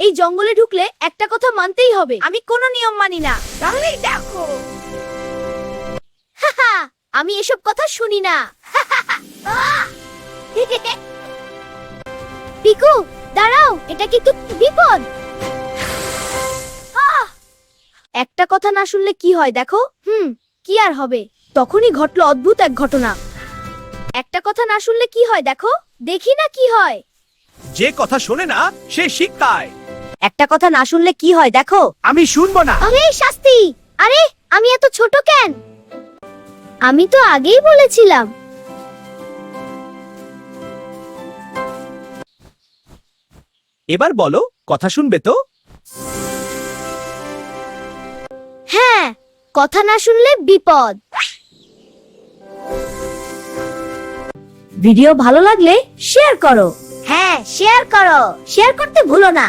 এই জঙ্গলে ঢুকলে একটা কথা মানতেই হবে, আমি কোনো নিয়ম মানি না। তাহলেই দেখো। হাহা, আমি এসব কথা শুনি না। পিকু, দাঁড়াও, এটা কিন্তু বিপদ। একটা কথা না শুনলে কি হয় দেখো। কি আর হবে? তখনই ঘটলো অদ্ভুত এক ঘটনা। একটা কথা না শুনলে কি হয় দেখো, দেখি না কি হয়। যে কথা শোনে না সে শিক্ষায়। একটা কথা না শুনলে কি হয় দেখো। আমি শুনবো না। আরে শাস্তি! আরে আমি এত ছোট কেন? আমি তো আগেই বলেছিলাম। এবার বলো, কথা শুনবে তো? হ্যাঁ, কথা না শুনলে বিপদ। ভিডিও ভালো লাগলে শেয়ার করো। হ্যাঁ, শেয়ার করো। শেয়ার করতে ভুলো না।